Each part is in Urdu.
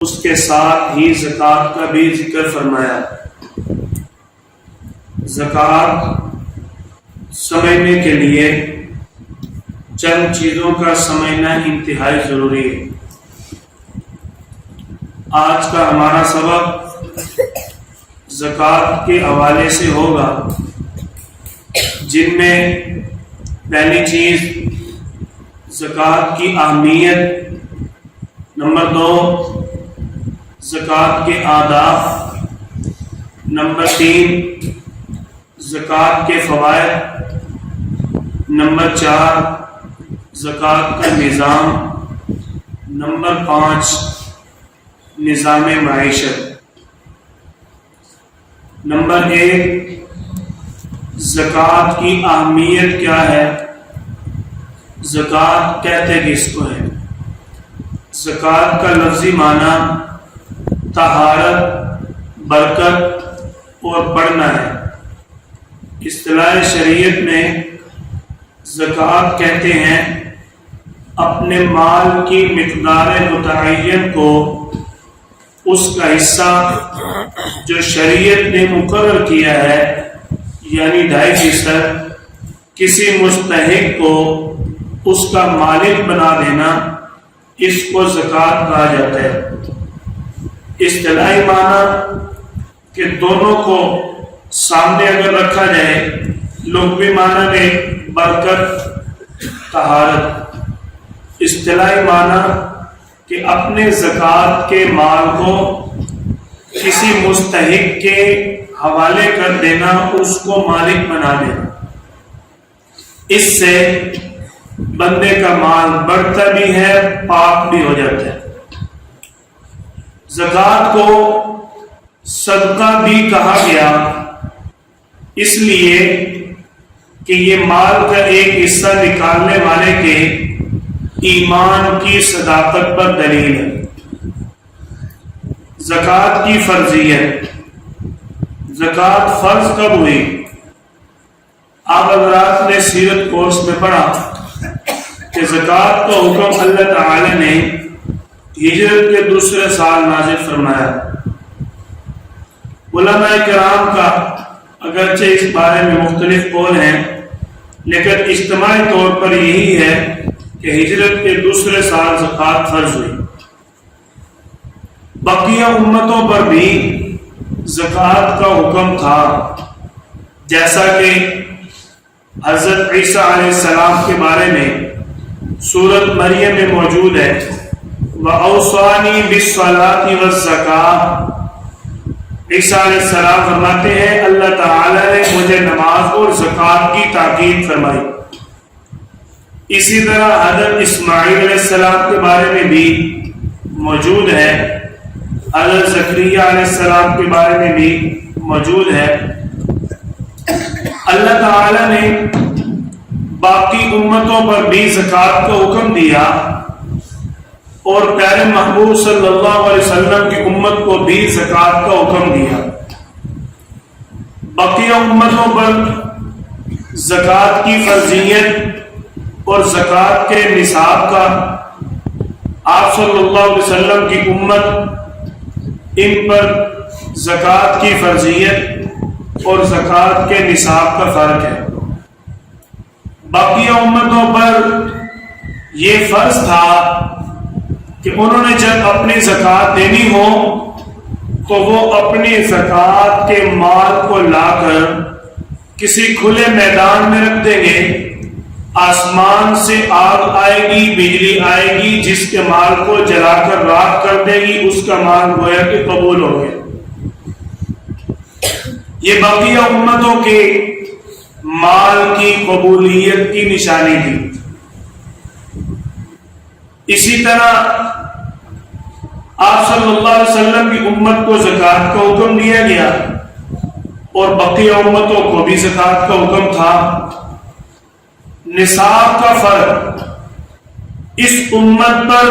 اس کے ساتھ ہی زکوٰۃ کا بھی ذکر فرمایا۔ زکوٰۃ سمجھنے کے لیے چند چیزوں کا سمجھنا انتہائی ضروری ہے۔ آج کا ہمارا سبق زکوٰۃ کے حوالے سے ہوگا، جن میں پہلی چیز زکوٰۃ کی اہمیت، نمبر 2 زکوٰۃ کے آداب، نمبر 3 زکوٰۃ کے فوائد، نمبر 4 زکوٰۃ کا نظام، نمبر 5 نظام معیشت۔ نمبر 1 زکوٰۃ کی اہمیت کیا ہے؟ زکوٰۃ کہتے کس کو ہے؟ زکوٰۃ کا لفظی معنی طہارت، برکت اور بڑھنا ہے۔ اصطلاح شریعت میں زکوٰۃ کہتے ہیں اپنے مال کی مقدار متعین کو اس کا حصہ جو شریعت نے مقرر کیا ہے، یعنی 2.5% کسی مستحق کو اس کا مالک بنا دینا، اس کو زکوٰۃ کہا جاتا ہے۔ اصطلاحی معنی کہ دونوں کو سامنے اگر رکھا جائے، لغوی معنی میں برکت، طہارت، اصطلاحی معنی کہ اپنے زکوٰۃ کے مال کو کسی مستحق کے حوالے کر دینا، اس کو مالک بنا دینا۔ اس سے بندے کا مال بڑھتا بھی ہے، پاک بھی ہو جاتا ہے۔ زکوٰۃ کو صدقہ بھی کہا گیا، اس لیے کہ یہ مال کا ایک حصہ نکالنے والے کے ایمان کی صداقت پر دلیل ہے۔ زکوٰۃ کی فرضیت۔ زکوٰۃ فرض کب ہوئی؟ آپ حضرات نے سیرت کورس میں پڑھا کہ زکوٰۃ کا حکم اللہ تعالی نے ہجرت کے دوسرے سال نازل فرمایا۔ علماء کرام کا اگرچہ اس بارے میں مختلف قول ہیں، لیکن اجتماعی طور پر یہی ہے کہ ہجرت کے دوسرے سال زکوٰۃ فرض ہوئی۔ بقیہ امتوں پر بھی زکوٰۃ کا حکم تھا، جیسا کہ حضرت عیسیٰ علیہ السلام کے بارے میں سورۃ مریم میں موجود ہے، وَأَوْصَانِي بِالصَّلَاةِ وَالزَّكَاةِ۔ عیسیٰ علیہ السلام فرماتے ہیں اللہ تعالی نے مجھے نماز اور زکوٰۃ کی تاکید فرمائی۔ اسی طرح حضرت اسماعیل علیہ السلام کے بارے میں بھی موجود ہے، حضرت زکریا علیہ السلام کے بارے میں بھی موجود ہے۔ اللہ تعالی نے باقی امتوں پر بھی زکوٰۃ کا حکم دیا، اور پیارے محبوب صلی اللہ علیہ وسلم کی امت کو بھی زکوٰۃ کا حکم دیا۔ بقیہ امتوں پر زکوٰۃ کی فرضیت اور زکوٰۃ کے نصاب کا آپ صلی اللہ علیہ وسلم کی امت، ان پر زکوٰۃ کی فرضیت اور زکوٰۃ کے نصاب کا فرق ہے۔ باقی امتوں پر یہ فرض تھا کہ انہوں نے جب اپنی زکوٰۃ دینی ہو تو وہ اپنی زکوٰۃ کے مال کو لا کر کسی کھلے میدان میں رکھ دیں گے، آسمان سے آگ آئے گی، بجلی آئے گی، جس کے مال کو جلا کر راکھ کر دے گی، اس کا مال گویا کہ قبول ہو گیا۔ یہ بقیہ امتوں کے مال کی قبولیت کی نشانی تھی۔ اسی طرح آپ صلی اللہ علیہ وسلم کی امت کو زکوٰۃ کا حکم دیا گیا، اور بقیہ امتوں کو بھی زکوٰۃ کا حکم تھا۔ نصاب کا فرق، اس امت پر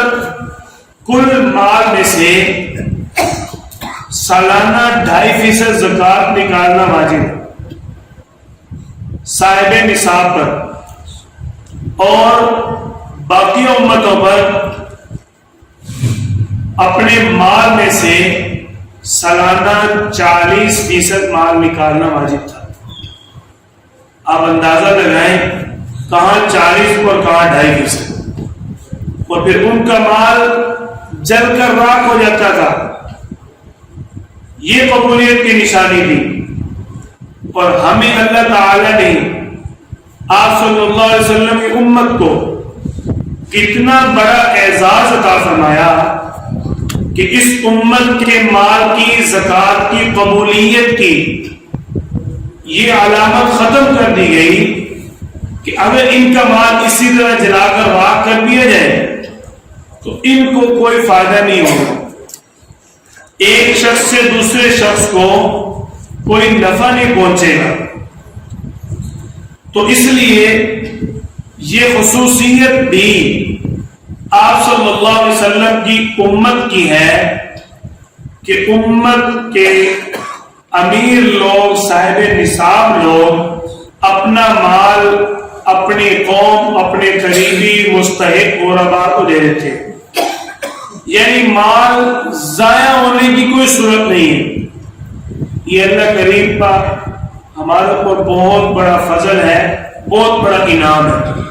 کل مال میں سے سالانہ 2.5% زکوٰۃ نکالنا واجب ہے صاحب نصاب پر، اور باقی امتوں پر اپنے مال میں سے سالانہ 40% مال نکالنا واجب تھا. آپ اندازہ لگائیں کہاں 40 اور کہاں 2.5%. اور پھر ان کا مال جل کر راکھ ہو جاتا تھا. یہ قبولیت کی نشانی تھی. اور ہمیں اللہ تعالی نے آپ صلی اللہ علیہ وسلم کی امت کو کتنا بڑا اعزاز عطا فرمایا کہ اس امت کے مال کی زکوٰۃ کی قبولیت کی یہ علامت ختم کر دی گئی کہ اگر ان کا مال اسی طرح جلا کر راکھ کر دیا جائے تو ان کو کوئی فائدہ نہیں ہوگا. ایک شخص سے دوسرے شخص کو کوئی نفع نہیں پہنچے گا. تو اس لیے یہ خصوصیت بھی آپ صلی اللہ علیہ وسلم کی امت کی ہے کہ امت کے امیر لوگ، صاحب نصاب لوگ اپنا مال اپنی قوم، اپنے قریبی مستحق غرباء کو دے دیتے. یعنی مال ضائع ہونے کی کوئی صورت نہیں ہے. یہ اللہ کریم کا ہمارے اوپر بہت بڑا فضل ہے، بہت بڑا انعام ہے.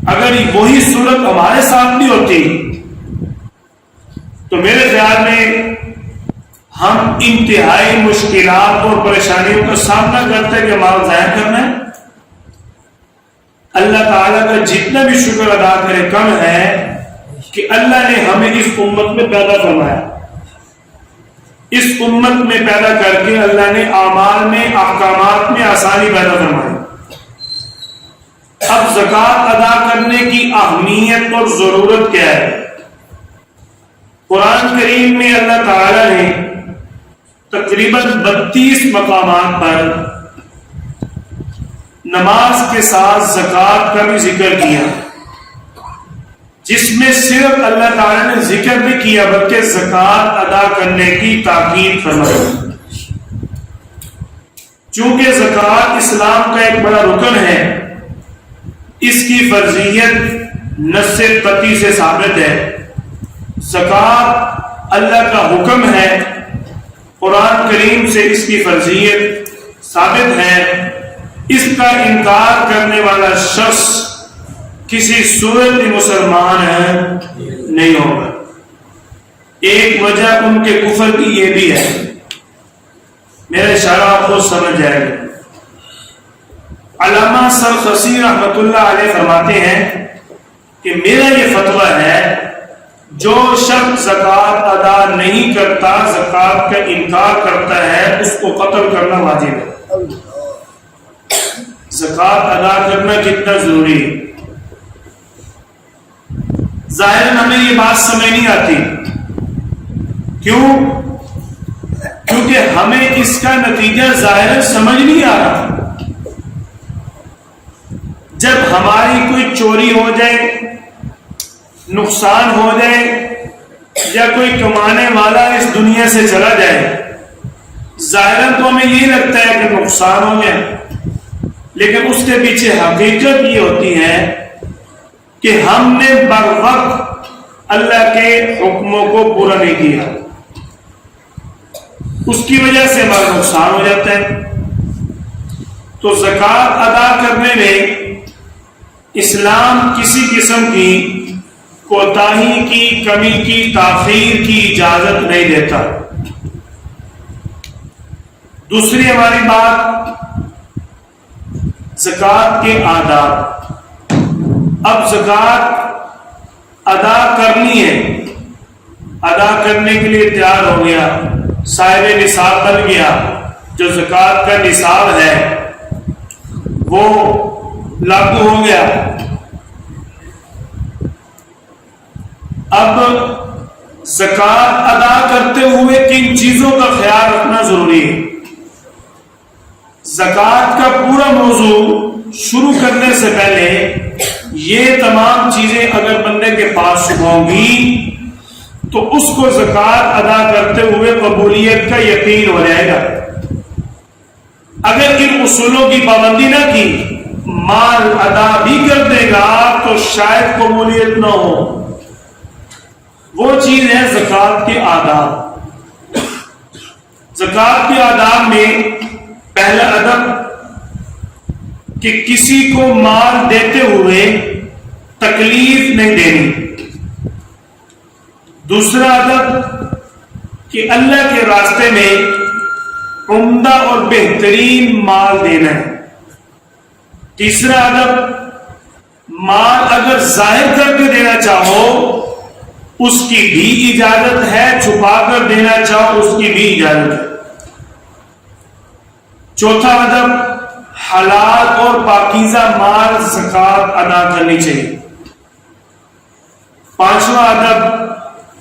اگر وہی صورت ہمارے ساتھ بھی ہوتی تو میرے خیال میں ہم انتہائی مشکلات اور پریشانیوں کا سامنا کرتے کہ مال ضائع کرنا ہے. اللہ تعالیٰ کا جتنا بھی شکر ادا کرے کم ہے کہ اللہ نے ہمیں اس امت میں پیدا فرمایا. اس امت میں پیدا کر کے اللہ نے اعمال میں، احکامات میں آسانی پیدا فرمائی. اب زکوٰۃ ادا کرنے کی اہمیت اور ضرورت کیا ہے؟ قرآن کریم میں اللہ تعالی نے تقریباً 32 مقامات پر نماز کے ساتھ زکوٰۃ کا بھی ذکر کیا، جس میں صرف اللہ تعالی نے ذکر نہیں کیا بلکہ زکوٰۃ ادا کرنے کی تاکید فرمائی. چونکہ زکوٰۃ اسلام کا ایک بڑا رکن ہے، اس کی فرضیت نص قطعی سے ثابت ہے. زکوٰۃ اللہ کا حکم ہے، قرآن کریم سے اس کی فرضیت ثابت ہے. اس کا انکار کرنے والا شخص کسی صورت میں مسلمان نہیں ہوگا. ایک وجہ ان کے کفر کی یہ بھی ہے، میرا اشارہ آپ کو سمجھ جائے گا. علامہ سرخسی رحمۃ اللہ علیہ فرماتے ہیں کہ میرا یہ فتویٰ ہے جو شخص زکوٰۃ ادا نہیں کرتا، زکوٰۃ کا انکار کرتا ہے، اس کو قتل کرنا واجب ہے. زکوٰۃ ادا کرنا کتنا ضروری ہے. ظاہراً ہمیں یہ بات سمجھ نہیں آتی. کیوں؟ کیونکہ ہمیں اس کا نتیجہ ظاہراً سمجھ نہیں آ رہا. جب ہماری کوئی چوری ہو جائے، نقصان ہو جائے، یا کوئی کمانے والا اس دنیا سے چلا جائے، ظاہراً تو ہمیں یہی لگتا ہے کہ نقصان ہو گیا، لیکن اس کے پیچھے حقیقت یہ ہوتی ہے کہ ہم نے بروقت اللہ کے حکموں کو پورا نہیں کیا، اس کی وجہ سے ہمارا نقصان ہو جاتا ہے. تو زکوٰۃ ادا کرنے میں اسلام کسی قسم کی کوتاہی کی، کمی کی، تاخیر کی اجازت نہیں دیتا. دوسری ہماری بات زکوٰۃ کے آداب. اب زکوٰۃ ادا کرنی ہے، ادا کرنے کے لیے تیار ہو گیا، صاحب نصاب بن گیا، جو زکوٰۃ کا نصاب ہے وہ لاگو ہو گیا. اب زکوٰۃ ادا کرتے ہوئے کن چیزوں کا خیال رکھنا ضروری ہے؟ زکوٰۃ کا پورا موضوع شروع کرنے سے پہلے یہ تمام چیزیں اگر بندے کے پاس ہوں گی تو اس کو زکوٰۃ ادا کرتے ہوئے قبولیت کا یقین ہو جائے گا. اگر ان اصولوں کی پابندی نہ کی، مال ادا بھی کر دے گا تو شاید قبولیت نہ ہو. وہ چیز ہے زکوٰۃ کے آداب۔ زکوٰۃ کے آداب میں پہلا ادب کہ کسی کو مال دیتے ہوئے تکلیف نہیں دینی۔ دوسرا ادب کہ اللہ کے راستے میں عمدہ اور بہترین مال دینا ہے۔ تیسرا ادب مال اگر ظاہر کر کے دینا چاہو اس کی بھی اجازت ہے، چھپا کر دینا چاہو اس کی بھی اجازت ہے۔ چوتھا ادب حلال اور پاکیزہ مال زکوٰۃ ادا کرنی چاہیے۔ پانچواں ادب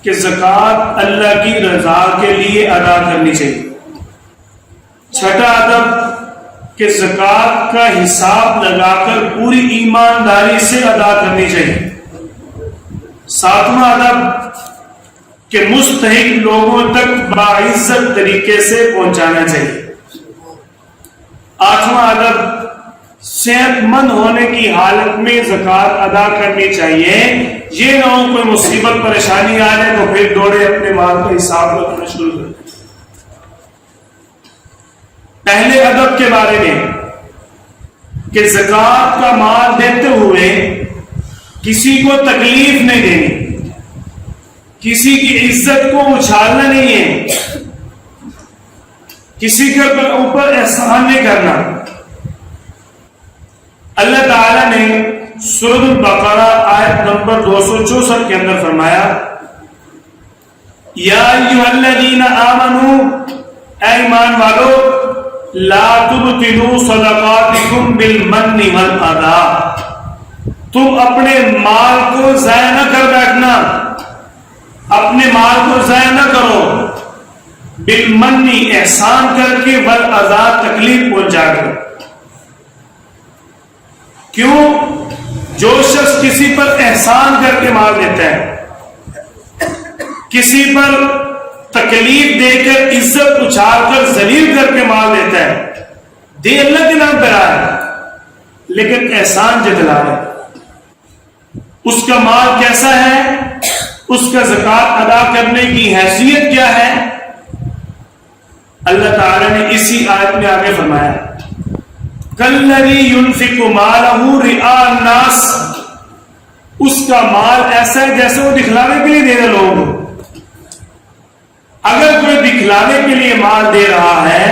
کہ زکوٰۃ اللہ کی رضا کے لیے ادا کرنی چاہیے۔ چھٹا ادب کہ زکوٰۃ کا حساب لگا کر پوری ایمانداری سے ادا کرنی چاہیے۔ ساتواں ادب کہ مستحق لوگوں تک باعزت طریقے سے پہنچانا چاہیے۔ آٹھواں ادب صحت مند ہونے کی حالت میں زکوٰۃ ادا کرنی چاہیے، یہ نہ ہو کوئی مصیبت پریشانی آ جائے تو پھر دوڑے اپنے مال کا حساب کرنا شروع کر دیں۔ پہلے ادب کے بارے میں کہ زکوٰۃ کا مال دیتے ہوئے کسی کو تکلیف نہیں دینی، کسی کی عزت کو اچھالنا نہیں ہے، کسی کے اوپر احسان نہیں کرنا۔ اللہ تعالیٰ نے سورۃ البقرہ آیت نمبر 264 کے اندر فرمایا یا ایھا الذین آمنوا، اے ایمان والو، لا تبطلوا صدقاتکم بالمن والاذی، تم اپنے مال کو ضائع نہ کر بیٹھنا، اپنے مال کو ضائع نہ کرو، بالمنی احسان کر کے، والاذی تکلیف پہنچا کر۔ کیوں؟ جو شخص کسی پر احسان کر کے مال دیتا ہے، کسی پر تکلیف دے کر، عزت اچھال کر، ذلیل کر کے مال دیتا ہے، دے اللہ کے نام پر آئے لیکن احسان جتلا ہے، اس کا مال کیسا ہے، اس کا زکوٰۃ ادا کرنے کی حیثیت کیا ہے؟ اللہ تعالیٰ نے اسی آیت میں آگے فرمایا کالذی ينفق مالہ رئاء الناس، اس کا مال ایسا ہے جیسے وہ دکھلانے کے لیے دے رہے لوگوں کو۔ اگر کوئی دکھلانے کے لیے مال دے رہا ہے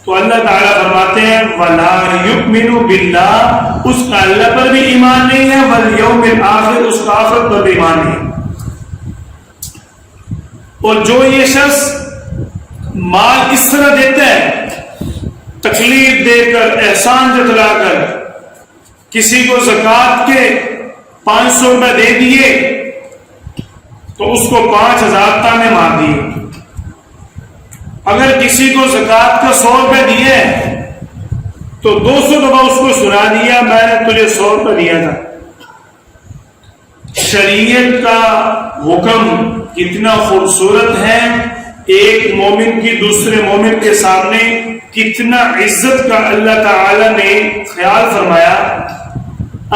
تو اللہ تعالیٰ فرماتے ہیں وَلَا يُؤْمِنُ بِاللَّهِ، اس کا اللہ پر بھی ایمان نہیں ہے، وَالْيَوْمِ الْآخِرِ، اس کا آخرت پر بھی ایمان نہیں ہے۔ اور جو یہ شخص مال اس طرح دیتا ہے، تکلیف دے کر، احسان جتلا کر، کسی کو زکوٰۃ کے 500 روپے دے دیے تو اس کو 5000 تانے مار دیے، اگر کسی کو زکوٰۃ کا 100 روپے دیے تو 200 دفعہ اس کو سنا دیا میں نے تجھے 100 روپے دیا تھا۔ شریعت کا حکم کتنا خوبصورت ہے، ایک مومن کی دوسرے مومن کے سامنے کتنا عزت کا اللہ تعالی نے خیال فرمایا۔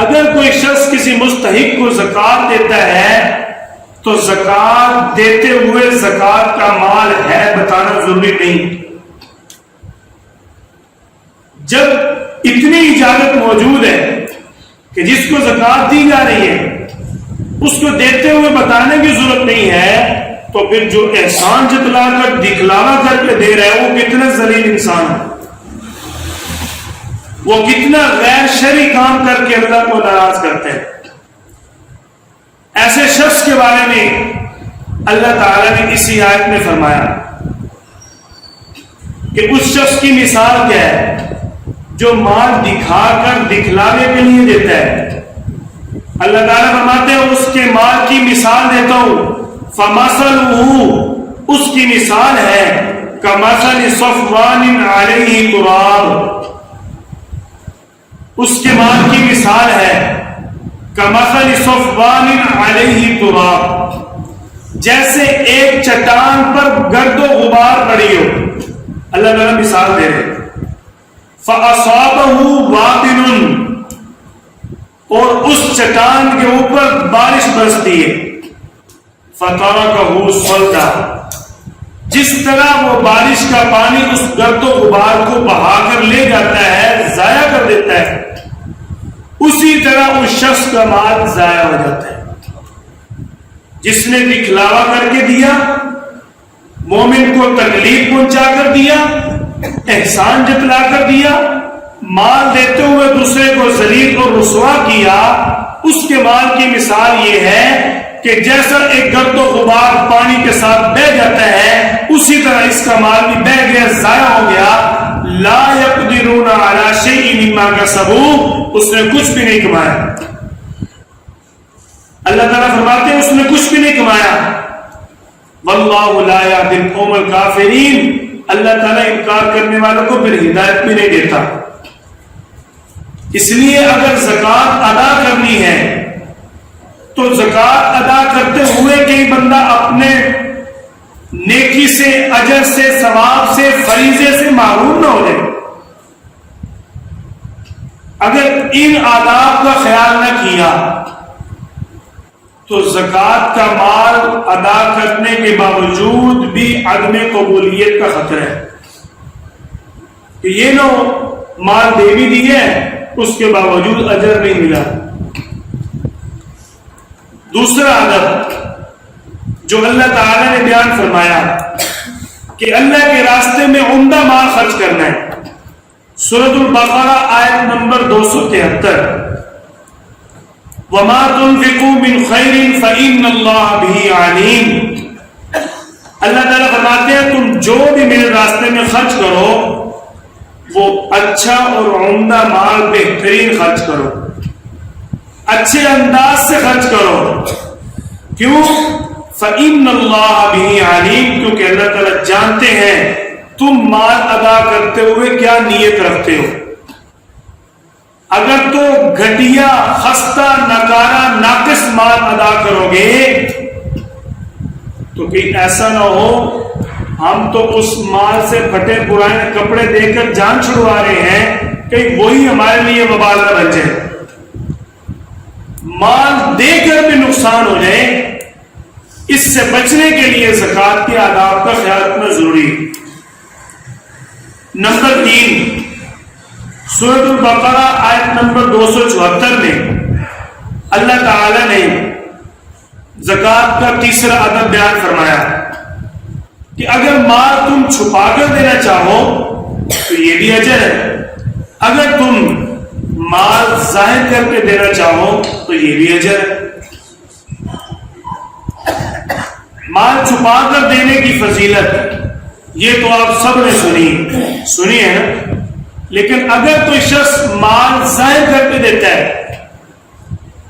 اگر کوئی شخص کسی مستحق کو زکوٰۃ دیتا ہے تو زکوٰۃ دیتے ہوئے زکوٰۃ کا مال ہے بتانا ضروری نہیں۔ جب اتنی اجازت موجود ہے کہ جس کو زکوٰۃ دی جا رہی ہے اس کو دیتے ہوئے بتانے کی ضرورت نہیں ہے، تو پھر جو احسان جتلا کر، دکھلاوا کر کے دے رہا ہے وہ کتنا ذلیل انسان ہے، وہ کتنا غیر شرعی کام کر کے اللہ کو ناراض کرتے ہیں۔ ایسے شخص کے بارے میں اللہ تعالیٰ نے اسی آیت میں فرمایا کہ اس شخص کی مثال کیا ہے جو مال دکھا کر، دکھلانے کے لیے دیتا ہے۔ اللہ تعالیٰ فرماتے ہیں اس کے مال کی مثال دیتا ہوں، فَمَثَلُهُ، اس کی مثال ہے كَمَثَلِ صَفْوَانٍ عَلَيْهِ تُرَابٌ، اس کے مال کی مثال ہے كَمَثَلِ صَفْوَانٍ عَلَيْهِ تُرَابٌ، جیسے ایک چٹان پر گرد و غبار پڑی ہو۔ اللہ تعالیٰ مثال دے رہے فَأَصَابَهُ وَابِلٌ، اور اس چٹان کے اوپر بارش برستی ہے، فَتَرَكَهُ صَلْدًا، جس طرح وہ بارش کا پانی اس گرد و غبار کو بہا کر لے جاتا ہے، ضائع کر دیتا ہے، اسی طرح اس شخص کا مال ضائع ہو جاتا ہے جس نے دکھلاوا کر کے دیا، مومن کو تکلیف پہنچا کر دیا، احسان جتلا کر دیا، مال دیتے ہوئے دوسرے کو ذلیل اور رسوا کیا۔ اس کے مال کی مثال یہ ہے کہ جیسا ایک گرد و غبار پانی کے ساتھ بہہ جاتا ہے، اسی طرح اس کا مال بھی بہہ گیا، ضائع ہو گیا۔ لا يقدرون على شيء مما كسبوا، اس نے کچھ بھی نہیں کمایا۔ اللہ تعالیٰ فرماتے ہیں اس نے کچھ بھی نہیں کمایا۔ واللہ لا يهدي القوم الكافرین، اللہ تعالیٰ انکار کرنے والوں کو پھر ہدایت بھی نہیں دیتا۔ اس لیے اگر زکوٰۃ ادا کرنی ہے تو زکوٰۃ ادا کرتے ہوئے کئی بندہ اپنے نیکی سے، اجر سے، ثواب سے، فریضے سے محروم نہ ہو جائے۔ اگر ان آداب کا خیال نہ کیا تو زکوٰۃ کا مال ادا کرنے کے باوجود بھی عدم قبولیت کا خطرہ ہے کہ یہ نہ مال دے بھی دیے اس کے باوجود اجر نہیں ملا۔ دوسرا ادب جو اللہ تعالیٰ نے بیان فرمایا کہ اللہ کے راستے میں عمدہ مال خرچ کرنا ہے، سورۃ البقرہ آیت نمبر 273، وَمَا تُنْفِقُوا مِنْ خَيْرٍ فَإِنَّ اللَّهَ بِهِ عَلِيمٌ۔ اللہ تعالیٰ فرماتے ہیں تم جو بھی میرے راستے میں خرچ کرو وہ اچھا اور عمدہ مال بہترین خرچ کرو، اچھے انداز سے خرچ کرو۔ کیوں؟ فَإِنَّ اللَّهَ بِهِ عَلِيمٌ، کیونکہ اللہ تعالیٰ جانتے ہیں تم مال ادا کرتے ہوئے کیا نیت رکھتے ہو۔ اگر تو گھٹیا، خستہ، نکارا، ناقص مال ادا کرو گے تو کہیں ایسا نہ ہو ہم تو اس مال سے پھٹے پرانے کپڑے دے کر جان چھڑوا رہے ہیں، کہیں وہی ہمارے لیے وبال نہ بن جائے، مال دے کر بھی نقصان ہو جائے۔ اس سے بچنے کے لیے زکوٰۃ کے آداب کا خیال رکھنا ضروری ہے۔ نمبر 3، سورۃ البقرہ آیت نمبر 274 میں اللہ تعالی نے زکوٰۃ کا تیسرا ادب بیان فرمایا کہ اگر مال تم چھپا کر دینا چاہو تو یہ بھی اجر ہے، اگر تم مال ظاہر کر کے دینا چاہو تو یہ بھی اجر ہے۔ مال چھپا کر دینے کی فضیلت یہ تو آپ سب نے سنی ہے نا، لیکن اگر کوئی شخص مال ظاہر کر کے دیتا ہے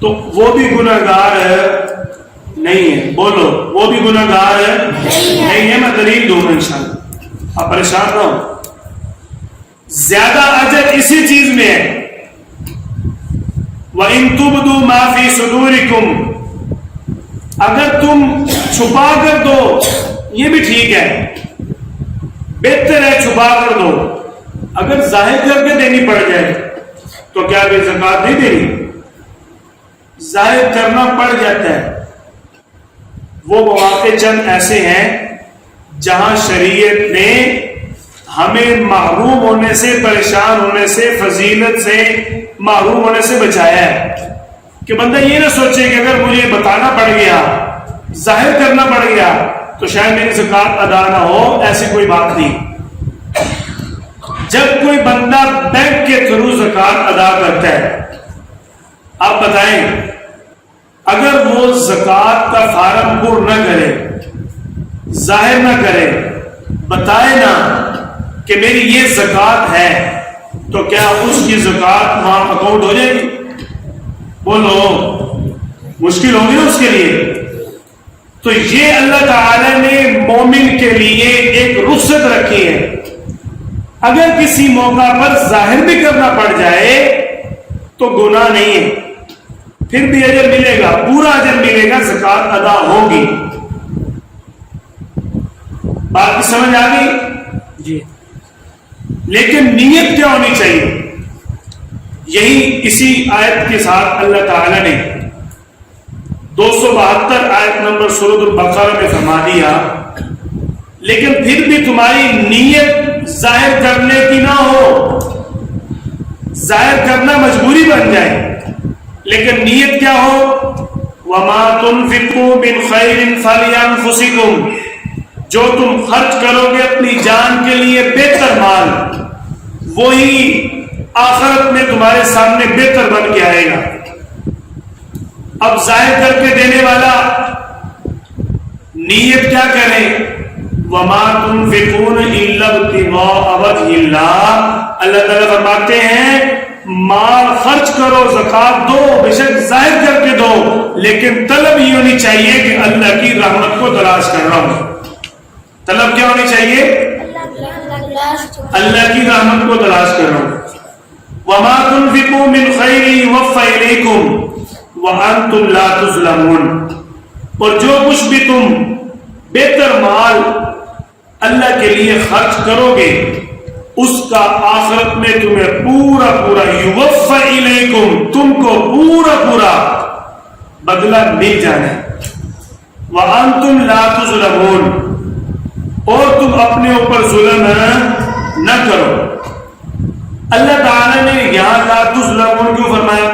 تو وہ بھی گناہگار نہیں ہے۔ بولو، وہ بھی گناہگار نہیں ہے۔ میں دلیل دوں گا انشاءاللہ، آپ پریشان نہ ہو۔ زیادہ اجر اسی چیز میں ہے، وَإِن تُبْدُوا مَا فِي صُدُورِكُمْ، اگر تم چھپا کر دو یہ بھی ٹھیک ہے، بہتر ہے چھپا کر دو۔ اگر ظاہر کر کے دینی پڑ جائے تو کیا بھی زکوٰۃ نہیں دینی؟ ظاہر کرنا پڑ جاتا ہے۔ وہ مواقع چند ایسے ہیں جہاں شریعت نے ہمیں محروم ہونے سے، پریشان ہونے سے، فضیلت سے محروم ہونے سے بچایا ہے کہ بندہ یہ نہ سوچے کہ اگر مجھے بتانا پڑ گیا، ظاہر کرنا پڑ گیا تو شاید میری زکوٰۃ ادا نہ ہو، ایسی کوئی بات نہیں۔ جب کوئی بندہ بینک کے تھرو زکوٰۃ ادا کرتا ہے، آپ بتائیں اگر وہ زکوٰۃ کا فارم پر نہ کرے، ظاہر نہ کرے، بتائے نہ کہ میری یہ زکوٰۃ ہے، تو کیا اس کی زکوٰۃ وہاں اکاؤنٹ ہو جائے گی؟ بولو، مشکل ہوگی نا اس کے لیے۔ تو یہ اللہ تعالی نے مومن کے لیے ایک رخصت رکھی ہے، اگر کسی موقع پر ظاہر بھی کرنا پڑ جائے تو گناہ نہیں ہے، پھر بھی اجر ملے گا، پورا اجر ملے گا، زکوٰۃ ادا ہوگی۔ بات سمجھ آ گئی جی؟ لیکن نیت کیا ہونی چاہیے؟ یہی اسی آیت کے ساتھ اللہ تعالی نے 272 آیت نمبر سورۃ البقرہ میں فرما دیا لیکن پھر بھی تمہاری نیت ظاہر کرنے کی نہ ہو، ظاہر کرنا مجبوری بن جائے، لیکن نیت کیا ہو، وَمَا تُنْفِقُوا مِنْ خَيْرٍ فَلِأَنفُسِكُمْ، جو تم خرچ کرو گے اپنی جان کے لیے بہتر مال، وہی آخرت میں تمہارے سامنے بہتر بن کے آئے گا۔ اب ظاہر کر کے دینے والا نیت کیا کرے، وَمَا تُنْفِقُونَ إِلَّا ابْتِغَاءَ وَجْهِ اللَّهِ، اللہ تعالیٰ فرماتے ہیں مال خرچ کرو، زکات دو، بے شک ظاہر کر کے دو، لیکن طلب یہ ہونی چاہیے کہ اللہ کی رحمت کو تلاش کر رہا ہوں۔ طلب کیا ہونی چاہیے، اللہ کی رحمت کو تلاش کر رہا ہوں۔ وَمَا تُنْفِقُوا مِنْ خَيْرٍ يُوَفَّ إِلَيْكُمْ وَأَنْتُمْ لَا تُظْلَمُونَ، اور جو کچھ بھی تم بہتر مال اللہ کے لیے خرچ کرو گے اس کا آخرت میں تمہیں پورا پورا یوفى الیکم، تم کو پورا پورا بدلہ مل جانا ہے۔ وانتم لا تظلمون، اور تم اپنے اوپر ظلم نہ کرو۔ اللہ تعالی نے یہاں لا تظلمون کیوں فرمایا،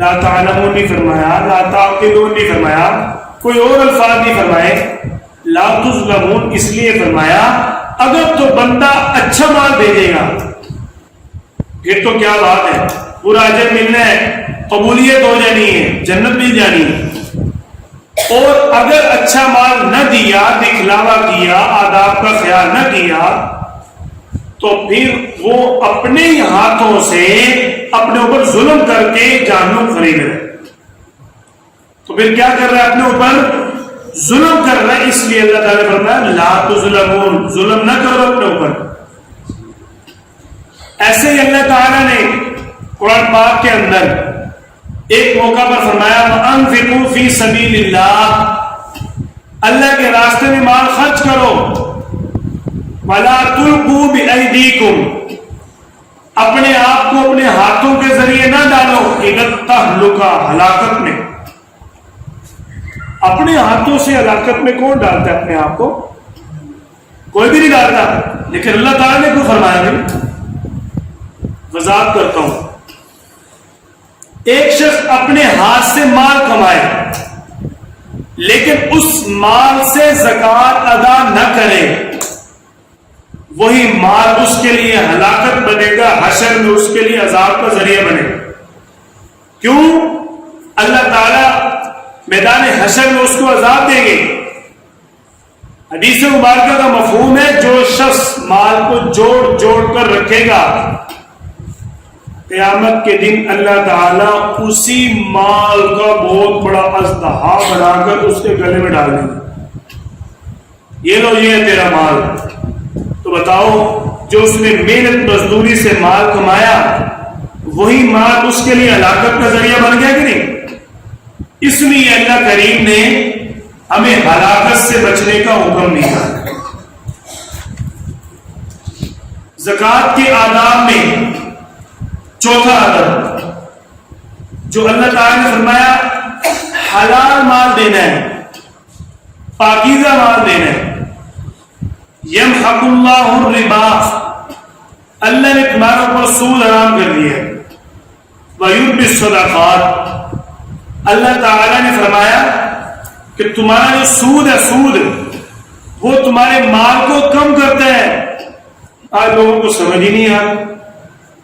لا تعلمون نہیں فرمایا، لا تعقلون نہیں فرمایا، کوئی اور الفاظ نہیں فرمائے، لا تظلمون اس لیے فرمایا اگر تو بندہ اچھا مال بھیجے گا پھر تو کیا بات ہے، پورا اجر ملنا ہے، قبولیت ہو جانی ہے، جنت مل جانی ہے۔ اور اگر اچھا مال نہ دیا، دکھلاوا کیا، آداب کا خیال نہ کیا، تو پھر وہ اپنے ہاتھوں سے اپنے اوپر ظلم کر کے جہنم خرید رہے، تو پھر کیا کر رہا ہے، اپنے اوپر ظلم کر رہا ہے۔ اس لیے اللہ تعالیٰ فرمایا لا تظلمون، ظلم نہ کرو اپنے اوپر۔ ایسے ہی اللہ تعالیٰ نے قرآن پاک کے اندر ایک موقع پر فرمایا وَأَنفِقُوا فِي سَبِيلِ اللَّهِ، اللہ کے راستے میں مال خرچ کرو، وَلَا تُلْقُوا بِأَيْدِيكُمْ، اپنے آپ کو اپنے ہاتھوں کے ذریعے نہ ڈالو، إِلَى التَّهْلُكَةِ، ہلاکت میں۔ اپنے ہاتھوں سے ہلاکت میں کون ڈالتا ہے اپنے آپ کو، کوئی بھی نہیں ڈالتا، لیکن اللہ تعالیٰ نے کیوں فرمایا نہیں، وضاحت کرتا ہوں۔ ایک شخص اپنے ہاتھ سے مال کمائے لیکن اس مال سے زکوٰۃ ادا نہ کرے، وہی مال اس کے لیے ہلاکت بنے گا، حشر میں اس کے لیے عذاب کا ذریعہ بنے گا۔ کیوں؟ اللہ تعالیٰ میدان حشر میں اس کو عذاب دیں گے۔ حدیث مبارکہ کا مفہوم ہے جو شخص مال کو جوڑ جوڑ کر رکھے گا، قیامت کے دن اللہ تعالیٰ اسی مال کا بہت بڑا اژدہا بنا کر اس کے گلے میں ڈال دیں گے، یہ لو یہ ہے تیرا مال۔ تو بتاؤ جو اس نے محنت مزدوری سے مال کمایا وہی مال اس کے لیے ہلاکت کا ذریعہ بن گیا کہ نہیں؟ اس لیے اللہ کریم نے ہمیں ہلاکت سے بچنے کا حکم دیا۔ زکوٰۃ کے آداب میں چوتھا ادب جو اللہ تعالیٰ نے فرمایا حلال مال دینا ہے، پاکیزہ مال دینا ہے۔ یمحق اللہ الربا، اللہ نے تمہارے اوپر سود حرام کر دیا ہے۔ ویربی الصدقات، اللہ تعالیٰ نے فرمایا کہ تمہارا جو سود ہے، سود وہ تمہارے مال کو کم کرتا ہے۔ آج لوگوں کو سمجھ ہی نہیں آ،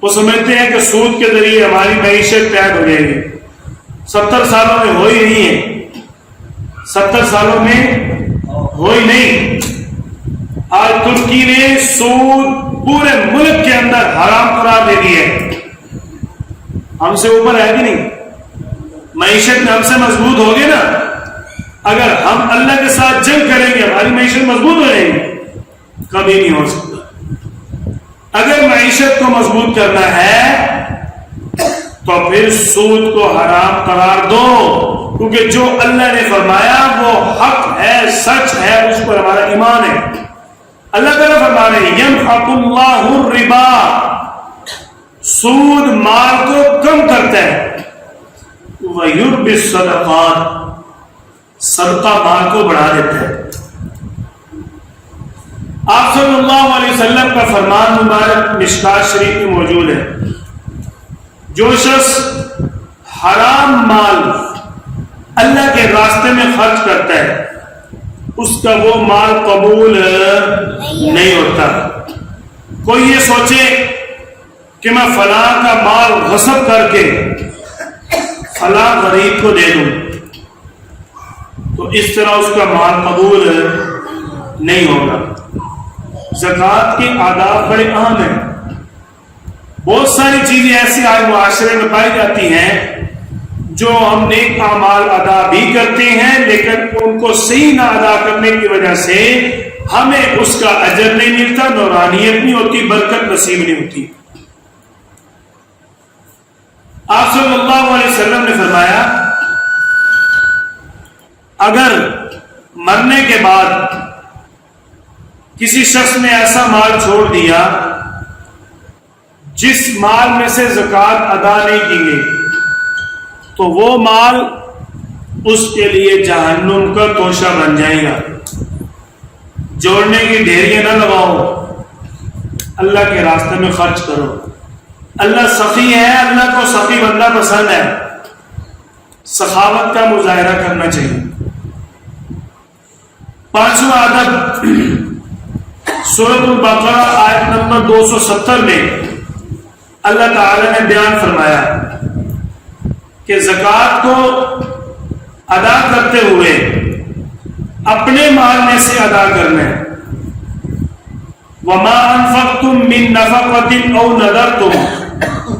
وہ سمجھتے ہیں کہ سود کے ذریعے ہماری معیشت ٹیٹ ہو جائے گی۔ 70 سالوں میں ہو ہی نہیں ہے، 70 سالوں میں ہو ہی نہیں۔ آج ترکی نے سود پورے ملک کے اندر حرام قرار دے دی ہے۔ ہم سے اوپر ہے کہ نہیں؟ معیشت میں ہم سے مضبوط ہوگی نا، اگر ہم اللہ کے ساتھ جنگ کریں گے ہماری معیشت مضبوط ہو جائے گی؟ کبھی نہیں ہو سکتا۔ اگر معیشت کو مضبوط کرنا ہے تو پھر سود کو حرام قرار دو، کیونکہ جو اللہ نے فرمایا وہ حق ہے، سچ ہے، اس پر ہمارا ایمان ہے۔ اللہ تعالیٰ فرما رہے ہیں یمحق اللہ الربا، سود مال کو کم کرتا ہے، وَيُرْبِي الصَّدَقَاتِ، صدقہ مال کو بڑھا دیتا ہے۔ آپ صلی اللہ علیہ وسلم کا فرمان مبارک مشکات شریف میں موجود ہے، جو شخص حرام مال اللہ کے راستے میں خرچ کرتا ہے اس کا وہ مال قبول نہیں ہوتا۔ کوئی یہ سوچے کہ میں فلاں کا مال غصب کر کے فلاں غریب کو دے دوں تو اس طرح اس کا مال قبول نہیں ہوگا۔ زکوٰۃ کے آداب بڑے اہم ہیں۔ بہت ساری چیزیں ایسی آج معاشرے میں پائی جاتی ہیں جو ہم نیک اعمال ادا بھی کرتے ہیں لیکن ان کو صحیح نہ ادا کرنے کی وجہ سے ہمیں اس کا اجر نہیں ملتا، نورانیت نہیں ہوتی، برکت نصیب نہیں ہوتی۔ آپ صلی اللہ علیہ وسلم نے فرمایا اگر مرنے کے بعد کسی شخص نے ایسا مال چھوڑ دیا جس مال میں سے زکوٰۃ ادا نہیں کی گئی تو وہ مال اس کے لیے جہنم کا توشہ بن جائے گا۔ جوڑنے کی ڈھیریاں نہ لگاؤ، اللہ کے راستے میں خرچ کرو۔ اللہ سخی ہے، اللہ کو سخی بندہ پسند ہے، سخاوت کا مظاہرہ کرنا چاہیے۔ پانچواں ادب سورۃ البقرہ آیت نمبر 270 میں اللہ تعالی نے بیان فرمایا کہ زکوٰۃ کو ادا کرتے ہوئے اپنے مال میں سے ادا کرنا ہے۔ وَمَا أَنفَقْتُم مِّن نَّفَقَةٍ أَوْ نَذَرْتُم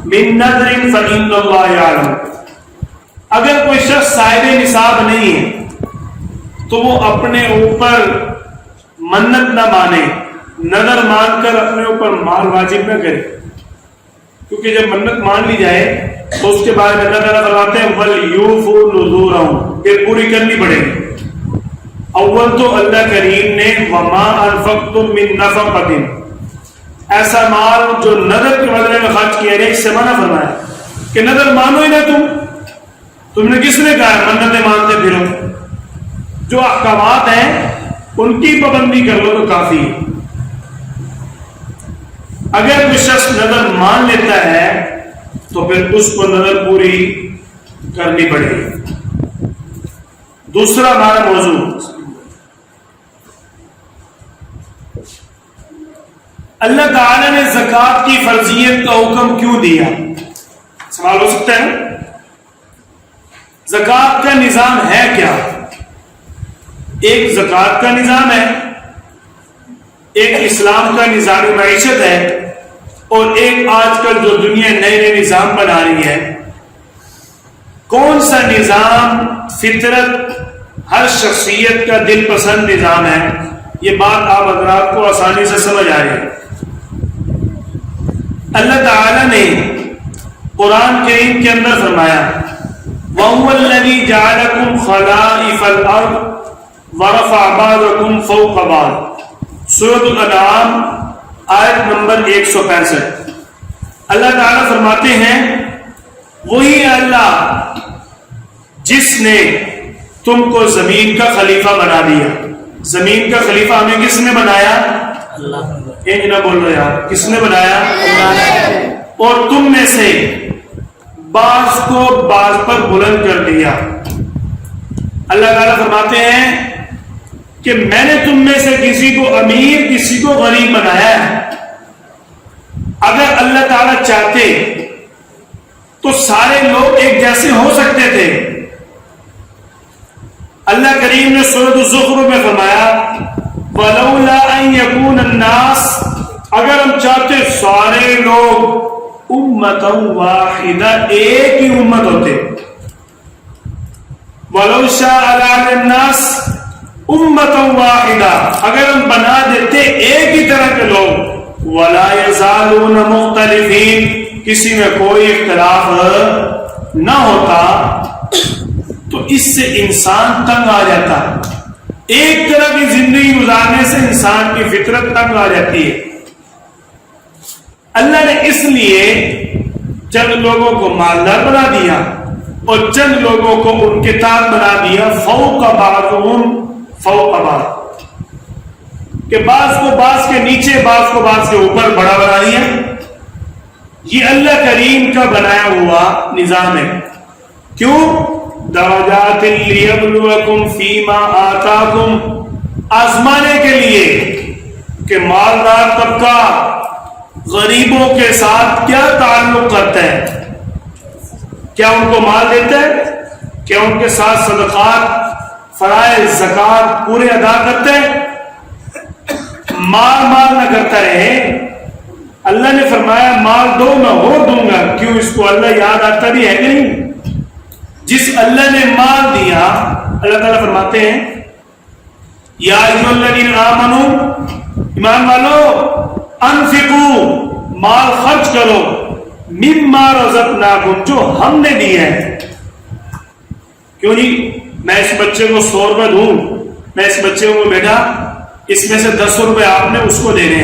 مِّن نَّذْرٍ فَإِنَّ اللَّهَ يَعْلَمُ۔ اگر کوئی شخص صاحب نصاب نہیں ہے تو وہ اپنے اوپر منت نہ مانے، نظر مان کر اپنے اوپر مال واجب نہ کرے، کیونکہ جب منت مان لی جائے تو اس کے بعد میں اللہ تعالیٰ فرماتے ہیں وَلْيُوفُوا نُذُورَهُمْ، یہ پوری کرنی پڑے گی۔ اول تو اللہ کریم نے وَمَا أَنفَقْتُم مِّن نَّفَقَةٍ، ایسا مال جو نظر کے بدلے میں خرچ کیا گیا، اس سے منع فرمایا کہ نظر مانو ہی نہ تم نے کس نے کہا منتیں مانتے پھرو؟ جو احکامات ہیں ان کی پابندی کر لو تو کافی ہے۔ اگر کوئی شخص نظر مان لیتا ہے تو پھر اس کو نظر پوری کرنی پڑے گی۔ دوسرا ہمارا موضوع اللہ تعالی نے زکوٰۃ کی فرضیت کا حکم کیوں دیا؟ سوال ہو سکتا ہے زکوٰۃ کا نظام ہے کیا؟ ایک زکوٰۃ کا نظام ہے، ایک اسلام کا نظام معیشت ہے، اور ایک آج کل جو دنیا نئے نئے نظام بنا رہی ہے۔ کون سا نظام فطرت ہر شخصیت کا دل پسند نظام ہے؟ یہ بات آپ حضرات کو آسانی سے سمجھ آ رہی ہے۔ اللہ تعالی نے قرآن کریم کے اندر فرمایا وَهُوَ الَّذِي جَعَلَكُمْ خَلَائِفَ الْأَرْضِ وَرَفَعَ بَعْضَكُمْ فَوْقَ بَعْضٍ، سورۃ الانعام آیت نمبر 165۔ اللہ تعالیٰ فرماتے ہیں وہی اللہ جس نے تم کو زمین کا خلیفہ بنا دیا۔ زمین کا خلیفہ ہمیں کس نے بنایا؟ اللہ۔ ایک نہ بول رہے آپ، کس نے بنایا؟ اللہ نے۔ اور تم میں سے بعض کو بعض پر بلند کر دیا۔ اللہ تعالیٰ فرماتے ہیں کہ میں نے تم میں سے کسی کو امیر کسی کو غریب بنایا ہے۔ اگر اللہ تعالیٰ چاہتے تو سارے لوگ ایک جیسے ہو سکتے تھے۔ اللہ کریم نے سورۃ الزخرف میں فرمایا وَلَوْلَا أَن يَكُونَ النَّاسُ، اگر ہم چاہتے سارے لوگ اُمَّةً وَاحِدَةً، ایک ہی امت ہوتے۔ وَلَوْ شَاءَ النَّاسُ اُمَّةً وَاحِدَةً، اگر ہم بنا دیتے ایک ہی طرح کے لوگ، وَلَا يَزَالُونَ مُخْتَلِفِينَ، کسی میں کوئی اختلاف نہ ہوتا، تو اس سے انسان تنگ آ جاتا۔ ایک طرح کی زندگی گزارنے سے انسان کی فطرت تنگ آ جاتی ہے۔ اللہ نے اس لیے چند لوگوں کو مالدار بنا دیا اور چند لوگوں کو ان کے تحت بنا دیا فوق بعضهم فوق بعض، کہ بعض کو بعض کے نیچے، بعض کو بعض کے اوپر بڑا بنا دیا۔ یہ اللہ کریم کا بنایا ہوا نظام ہے۔ کیوں؟ درجات لیبلوکم فیما آتاکم، آزمانے کے لیے کہ مالدار طبقہ غریبوں کے ساتھ کیا تعلق کرتا ہے، کیا ان کو مال دیتا ہے، کیا ان کے ساتھ صدقات فرائض زکات پورے ادا کرتے ہیں، مال نہ کرتا رہے۔ اللہ نے فرمایا مال دو میں اور دوں گا، کیوں؟ اس کو اللہ یاد آتا بھی ہے کہ نہیں؟ جس اللہ نے مال دیا، اللہ تعالیٰ فرماتے ہیں یا ایھا الذین آمنوا، ایمان والو، انفقوا، مال خرچ کرو، مما رزقناکم، جو ہم نے دیا ہے۔ کیوں جی؟ میں اس بچے کو 100 روپے دوں، میں اس بچے کو بیٹا اس میں سے 10 روپے آپ نے اس کو دینے،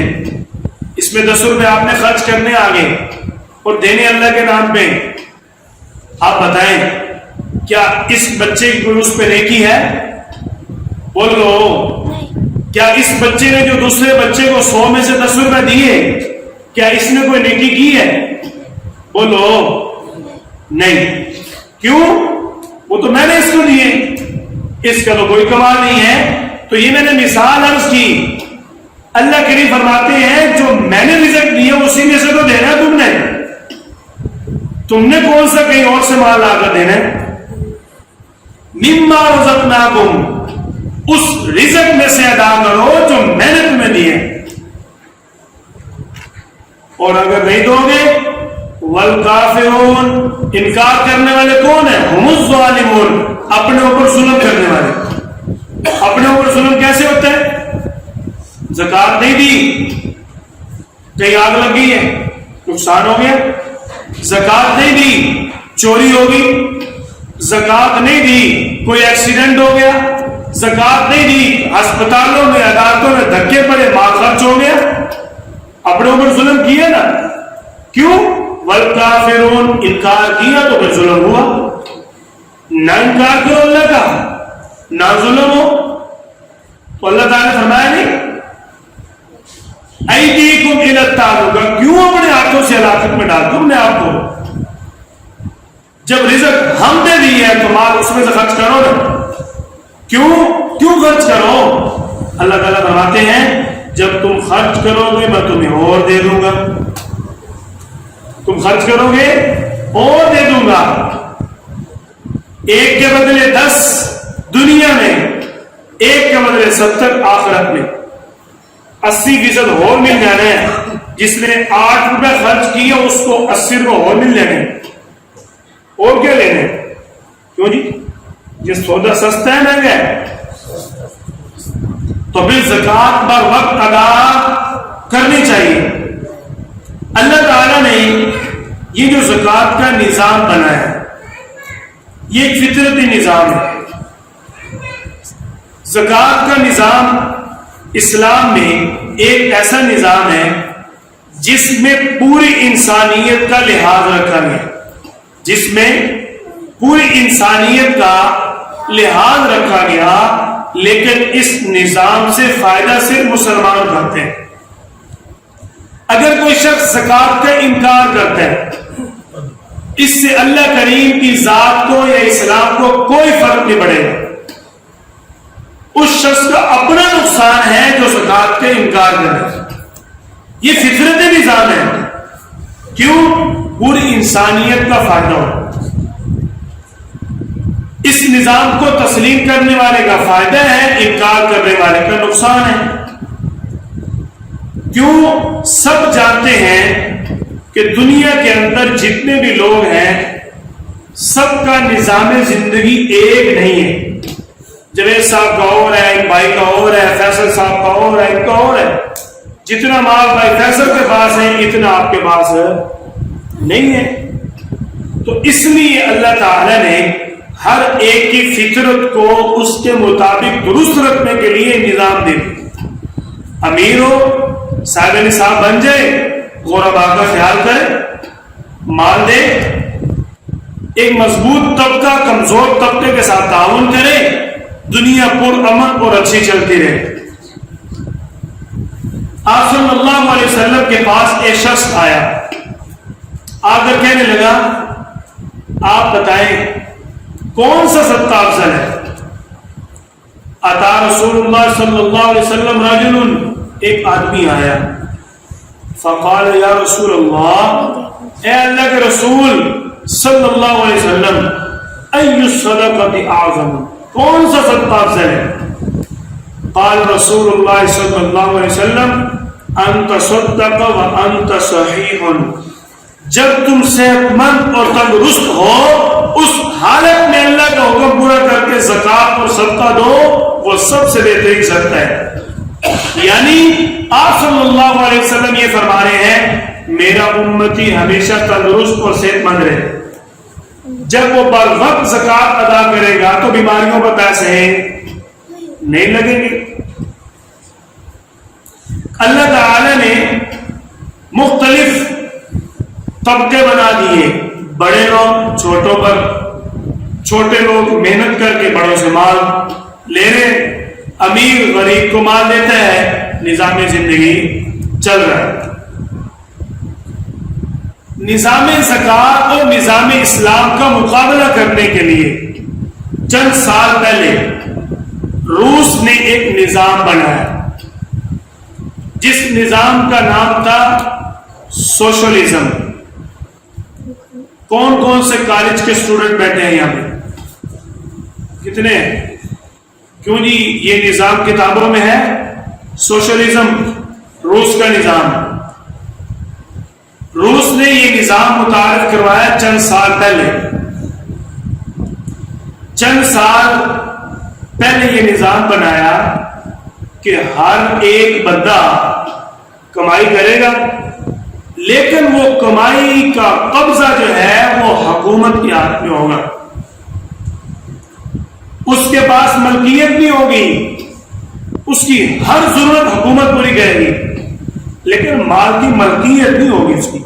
اس میں 10 روپے آپ نے خرچ کرنے آگے اور دینے اللہ کے نام پہ۔ آپ بتائیں کیا اس بچے کی کوئی اس پہ نیکی ہے؟ بولو، کیا اس بچے نے جو دوسرے بچے کو 100 میں سے 10 روپے دیے، کیا اس نے کوئی نیکی کی ہے؟ بولو نہیں۔ کیوں؟ وہ تو میں نے اس کو دیے، اس کا تو کوئی کمال نہیں ہے۔ تو یہ میں نے مثال عرض کی۔ اللہ کریم فرماتے ہیں جو میں نے رزق دیا اسی میں سے تو دینا ہے تم نے کون سا کہیں اور سے مال لا کر دینا ہے؟ مما رزقناکم، اس رزق میں سے ادا کرو جو میں نے تمہیں دیے، اور اگر نہیں دو گے والکافرون، انکار کرنے والے کون ہیں؟ ہم الظالمون، اپنے اوپر ظلم کرنے والے۔ اپنے اوپر ظلم کیسے ہوتا ہے؟ زکات نہیں دی، کہیں آگ لگ گئی ہے، نقصان ہو گیا۔ زکات نہیں دی، چوری ہوگی۔ زکات نہیں دی، کوئی ایکسیڈنٹ ہو گیا۔ زکات نہیں دی، ہسپتالوں میں عدالتوں میں دھکے پڑے، مال خرچ ہو گیا۔ اپنے اوپر ظلم کیا نا۔ کیوں؟ والکافرون، انکار کیا تو پھر ظلم ہوا۔ نہ انکار کرو اللہ کا، نہ ظلم ہو، تو اللہ تعالیٰ نے فرمایا نہیں ایدیکم الی التعلق، کیوں اپنے ہاتھوں سے ہلاکت میں ڈال دوں میں آپ کو؟ جب رزق ہم نے دی ہے تو مال اس میں سے خرچ کرو نا۔ کیوں خرچ کرو؟ اللہ تعالیٰ فرماتے ہیں جب تم خرچ کرو گے میں تمہیں اور دے دوں گا، تم خرچ کرو گے اور دے دوں گا۔ ایک کے بدلے 10 دنیا میں، ایک کے بدلے 70 آخرت میں، 80% اور مل جانا ہے۔ جس نے 8 روپے خرچ کیے اس کو 80 روپے اور مل جانے، اور کیا لینے؟ کیوں جی؟ یہ سودا سستا ہے مہنگا ہے؟ تو پھر زکات بر وقت ادا کرنی چاہیے۔ اللہ تعالیٰ نے یہ جو زکات کا نظام بنایا ہے یہ ایک فطرتی نظام ہے۔ زکات کا نظام اسلام میں ایک ایسا نظام ہے جس میں پوری انسانیت کا لحاظ رکھا گیا، جس میں پوری انسانیت کا لحاظ رکھا گیا، لیکن اس نظام سے فائدہ صرف مسلمان کرتے ہیں۔ اگر کوئی شخص زکات کا انکار کرتا ہے، اس سے اللہ کریم کی ذات کو یا اسلام کو کوئی فرق نہیں پڑے گا۔ اس شخص کا اپنا نقصان ہے جو زکات کا انکار کرے۔ یہ فطرت نظام ہے۔ کیوں؟ پوری انسانیت کا فائدہ ہو۔ اس نظام کو تسلیم کرنے والے کا فائدہ ہے، انکار کرنے والے کا نقصان ہے۔ کیوں؟ سب جانتے ہیں کہ دنیا کے اندر جتنے بھی لوگ ہیں سب کا نظام زندگی ایک نہیں ہے۔ جوید صاحب کا اور ہے، بھائی کا اور ہے، فیصل صاحب کا اور ہے، ان کا اور ہے۔ جتنا مال بھائی فیصل کے پاس ہے اتنا آپ کے پاس نہیں ہے۔ تو اس لیے اللہ تعالی نے ہر ایک کی فطرت کو اس کے مطابق درست رکھنے کے لیے نظام دے دیا۔ امیر ہو، صاحب نصاب بن جائے، غربا کا خیال کرے، مال دے، ایک مضبوط طبقہ کمزور طبقے کے ساتھ تعاون کرے، دنیا پر امن اور اچھی چلتی رہے۔ آپ صلی اللہ علیہ وسلم کے پاس ایک شخص آیا، آ کر کہنے لگا آپ بتائیں کون سا صدقہ افضل ہے؟ عطا رسول اللہ صلی اللہ علیہ وسلم رجل، ایک آدمی آیا، فقال یا رسول اللہ، اے اللہ کے رسول صلی اللہ علیہ وسلم، ای الصدقۃ اعظم، کون سا صدقہ افضل ہے؟ قال رسول اللہ صلی اللہ علیہ وسلم، ان تصدق وانت صحیح، جب تم صحت مند اور تندرست ہو اس حالت میں اللہ کا حکم پورا کر کے زکات اور صدقہ دو، وہ سب سے بہترین صدقہ ہے۔ یعنی آپ صلی اللہ علیہ وسلم یہ فرما رہے ہیں میرا امتی ہمیشہ تندرست اور صحت مند رہے، جب وہ بر وقت زکات ادا کرے گا تو بیماریوں پر پیسے نہیں لگیں گے۔ اللہ تعالی نے مختلف طبقے بنا دیے، بڑے لوگ چھوٹوں پر، چھوٹے لوگ محنت کر کے بڑوں سے مال لے رہے، امیر غریب کو مال دیتا ہے، نظام زندگی چل رہا ہے۔ نظام زکات اور نظام اسلام کا مقابلہ کرنے کے لیے چند سال پہلے روس نے ایک نظام بنایا جس نظام کا نام تھا سوشلزم۔ کون کون سے کالج کے اسٹوڈنٹ بیٹھے ہیں یہاں پہ؟ کتنے ہیں؟ کیوں جی یہ نظام کتابوں میں ہے؟ سوشلزم روس کا نظام، روس نے یہ نظام متعارف کروایا چند سال پہلے۔ چند سال پہلے یہ نظام بنایا کہ ہر ایک بندہ کمائی کرے گا، لیکن وہ کمائی کا قبضہ جو ہے وہ حکومت کے ہاتھ میں ہوگا، اس کے پاس ملکیت نہیں ہوگی، اس کی ہر ضرورت حکومت پوری کرے گی، لیکن مال کی ملکیت نہیں ہوگی اس کی۔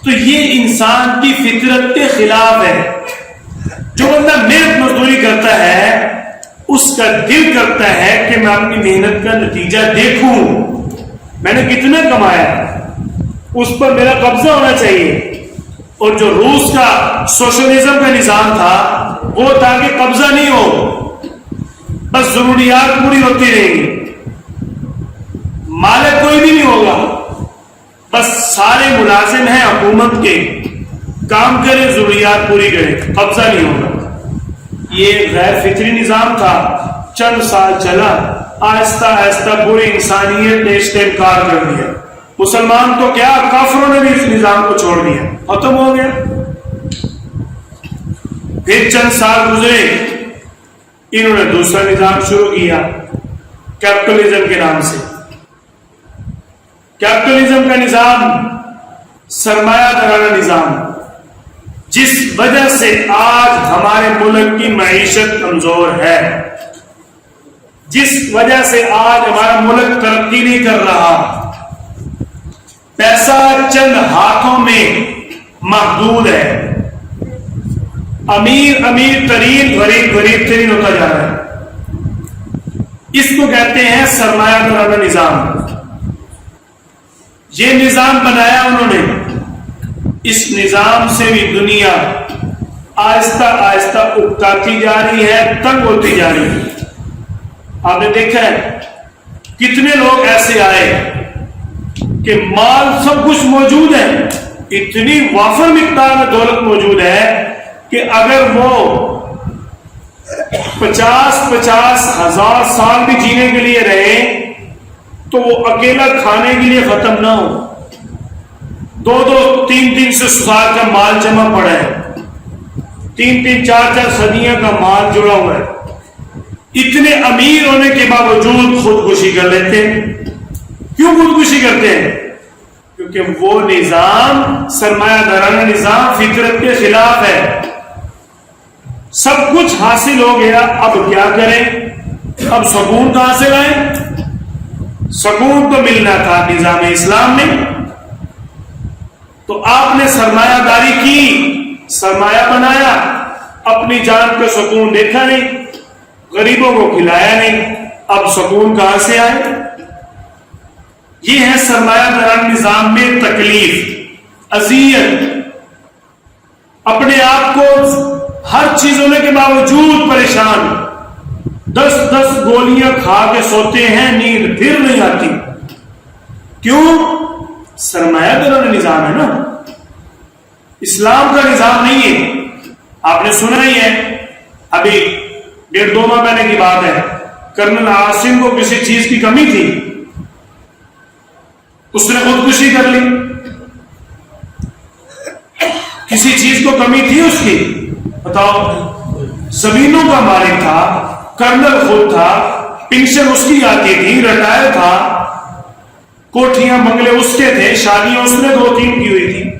تو یہ انسان کی فطرت کے خلاف ہے۔ جو بندہ محنت مزدوری کرتا ہے اس کا دل کرتا ہے کہ میں اپنی محنت کا نتیجہ دیکھوں، میں نے کتنا کمایا، اس پر میرا قبضہ ہونا چاہیے۔ اور جو روس کا سوشلزم کا نظام تھا وہ تھا کہ قبضہ نہیں ہو، بس ضروریات پوری ہوتی رہیں گی، مالک کوئی بھی نہیں ہوگا، بس سارے ملازم ہیں حکومت کے، کام کریں ضروریات پوری کریں، قبضہ نہیں ہوگا۔ یہ غیر فطری نظام تھا، چند سال چلا، آہستہ آہستہ پوری انسانیت نے اس کا انکار کر دیا۔ مسلمان تو کیا کافروں نے بھی اس نظام کو چھوڑ دیا، ختم ہو گیا۔ پھر چند سال گزرے، انہوں نے دوسرا نظام شروع کیا کیپٹلزم کے نام سے۔ کیپٹلزم کا نظام سرمایہ دارانہ نظام، جس وجہ سے آج ہمارے ملک کی معیشت کمزور ہے، جس وجہ سے آج ہمارا ملک ترقی نہیں کر رہا۔ پیسہ چند ہاتھوں میں محدود ہے، امیر امیر ترین، غریب غریب ترین ہوتا جا رہا ہے۔ اس کو کہتے ہیں سرمایہ دارانہ نظام۔ یہ نظام بنایا انہوں نے، اس نظام سے بھی دنیا آہستہ آہستہ اکتاتی جا رہی ہے، تنگ ہوتی جا رہی ہے۔ آپ نے دیکھا ہے کتنے لوگ ایسے آئے کہ مال سب کچھ موجود ہے، اتنی وافر مقدار میں دولت موجود ہے کہ اگر وہ 50,000 سال بھی جینے کے لیے رہے تو وہ اکیلا کھانے کے لیے ختم نہ ہو۔ 2-3 سال کا مال جمع پڑا ہے، 3 4 صدیوں کا مال جڑا ہوا ہے۔ اتنے امیر ہونے کے باوجود خودکشی کر لیتے ہیں۔ کیوں خودکشی کرتے ہیں؟ کیونکہ وہ نظام سرمایہ دارانہ نظام فطرت کے خلاف ہے۔ سب کچھ حاصل ہو گیا، اب کیا کریں؟ اب سکون کہاں سے لائیں؟ سکون تو ملنا تھا نظام اسلام میں، تو آپ نے سرمایہ داری کی سرمایہ بنایا، اپنی جان کا سکون دیکھا نہیں، غریبوں کو کھلایا نہیں، اب سکون کہاں سے آئے؟ یہ ہے سرمایہ دارانہ نظام میں تکلیف، اذیت، اپنے آپ کو ہر چیز ہونے کے باوجود پریشان، 10 گولیاں کھا کے سوتے ہیں، نیند پھر نہیں آتی۔ کیوں؟ سرمایہ دارانہ نظام ہے نا، اسلام کا نظام نہیں ہے۔ آپ نے سنا ہی ہے، ابھی 1.5-2 ماہ پہلے کی بات ہے، کرنل عاصم کو کسی چیز کی کمی تھی، اس نے خودکشی کر لی۔ کسی چیز کو کمی تھی اس کی، بتاؤ، زمینوں کا مالک تھا، کرنل خود تھا، پینشن اس کی آتی تھی، ریٹائر تھا، کوٹھیاں بنگلے اس کے تھے، شادیاں اس نے 2-3 کی ہوئی تھی۔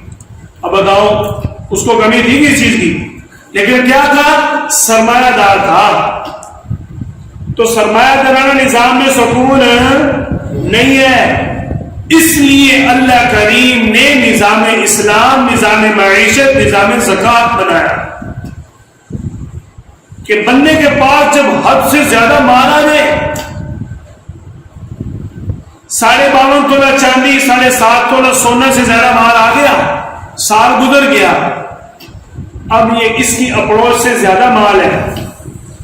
اب بتاؤ اس کو کمی تھی کس چیز کی؟ لیکن کیا تھا؟ سرمایہ دار تھا۔ تو سرمایہ دارانہ نظام میں سکون نہیں ہے، اس لیے اللہ کریم نے نظام اسلام، نظام معیشت، نظام زکوٰۃ بنایا کہ بندے کے پاس جب حد سے زیادہ مال آ جائے، 52.5 تولہ چاندی، 7.5 تولہ سونا سے زیادہ مال آ گیا، سال گزر گیا، اب یہ اس کی اپروچ سے زیادہ مال ہے،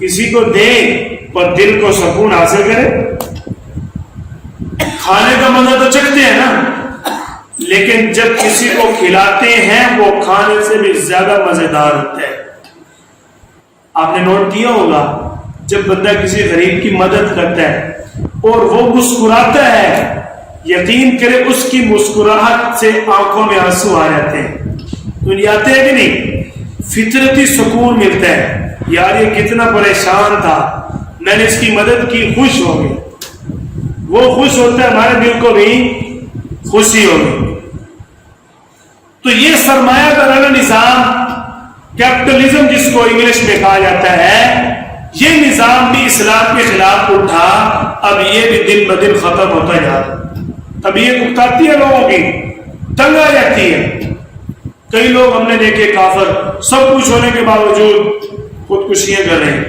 کسی کو دے اور دل کو سکون حاصل کرے۔ کھانے کا مزہ تو چکھتے ہیں نا، لیکن جب کسی کو کھلاتے ہیں وہ کھانے سے بھی زیادہ مزیدار ہوتا ہے۔ آپ نے نوٹ کیا ہوگا، جب بندہ کسی غریب کی مدد کرتا ہے اور وہ مسکراتا ہے، یقین کرے اس کی مسکراہٹ سے آنکھوں میں آنسو آ جاتے ہیں، تو نہیں آتے ہیں کہ نہیں؟ فطرتی سکون ملتا ہے، یار یہ کتنا پریشان تھا، میں نے اس کی مدد کی، خوش ہو گئی، وہ خوش ہوتا ہے، ہمارے دل کو بھی خوشی ہوگی۔ تو یہ سرمایہ دارانہ نظام، کیپٹلزم جس کو انگلش میں کہا جاتا ہے، یہ نظام بھی اسلام کے خلاف اٹھا، اب یہ بھی دن بدن ختم ہوتا جا رہا۔ طبیعت اکتاتی ہے لوگوں کی، تنگ آ جاتی ہے۔ کئی لوگ ہم نے دیکھے کافر، سب کچھ ہونے کے باوجود خودکشیاں کر رہے ہیں۔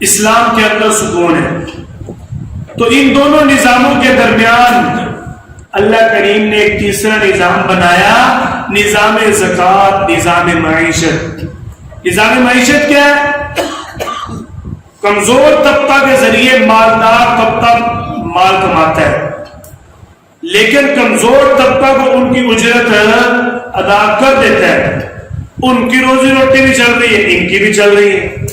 اسلام کے اندر سکون ہے۔ تو ان دونوں نظاموں کے درمیان اللہ کریم نے ایک تیسرا نظام بنایا، نظام زکوٰۃ، نظام معیشت۔ نظام معیشت کیا ہے؟ کمزور طبقہ کے ذریعے مالدار طبقہ مال کماتا ہے، لیکن کمزور طبقہ کو ان کی اجرت ادا کر دیتا ہے، ان کی روزی روٹی بھی چل رہی ہے، ان کی بھی چل رہی ہے۔